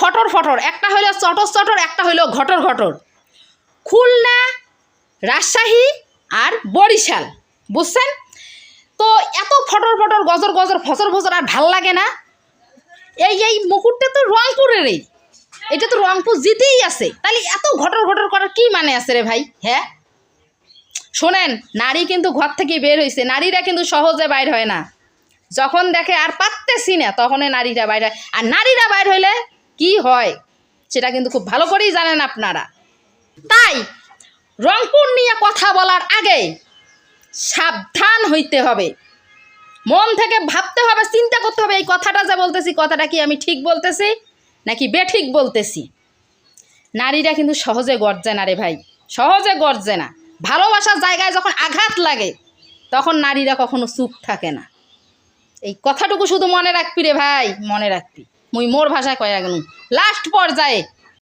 ফটর ফটর, একটা হইল চটর চটর, একটা হইল ঘটর ঘটর। খুলনা, রাজশাহী আর বরিশাল, বুঝছেন তো? এত ফটর ফটর, গজর গজর, ফসর ফসর, আর ভাল লাগে না। এই মুকুটটা তো রংপুরেরই, এটা তো রংপুর জিতেই আছে, তাহলে এত ঘটর ঘটর করার কি মানে আছে রে ভাই? হ্যাঁ শোনেন, নারী কিন্তু ঘর থেকে বের হয়েছে, নারীরা কিন্তু সহজে বাইর হয় না। যখন দেখে আর পারতেছি না, তখনই নারীরা বাইর হয়। আর নারীরা বাইর হইলে কি হয় সেটা কিন্তু খুব ভালো করেই জানেন আপনারা। তাই রংপুর নিয়ে কথা বলার আগে সাবধান হইতে হবে, মন থেকে ভাবতে হবে, চিন্তা করতে হবে, এই কথাটা যা বলতেছি, কথাটা কি আমি ঠিক বলতেছি নাকি বেঠিক বলতেছি। নারীরা কিন্তু সহজে গর্জে না রে ভাই, সহজে গর্জে না। ভালোবাসার জায়গায় যখন আঘাত লাগে তখন নারীরা কখনো চুপ থাকে না। এই কথাটুকু শুধু মনে রাখবি রে ভাই, মনে রাখবি। মুই মোর ভাষায় কয়া গেল লাস্ট পর্যায়ে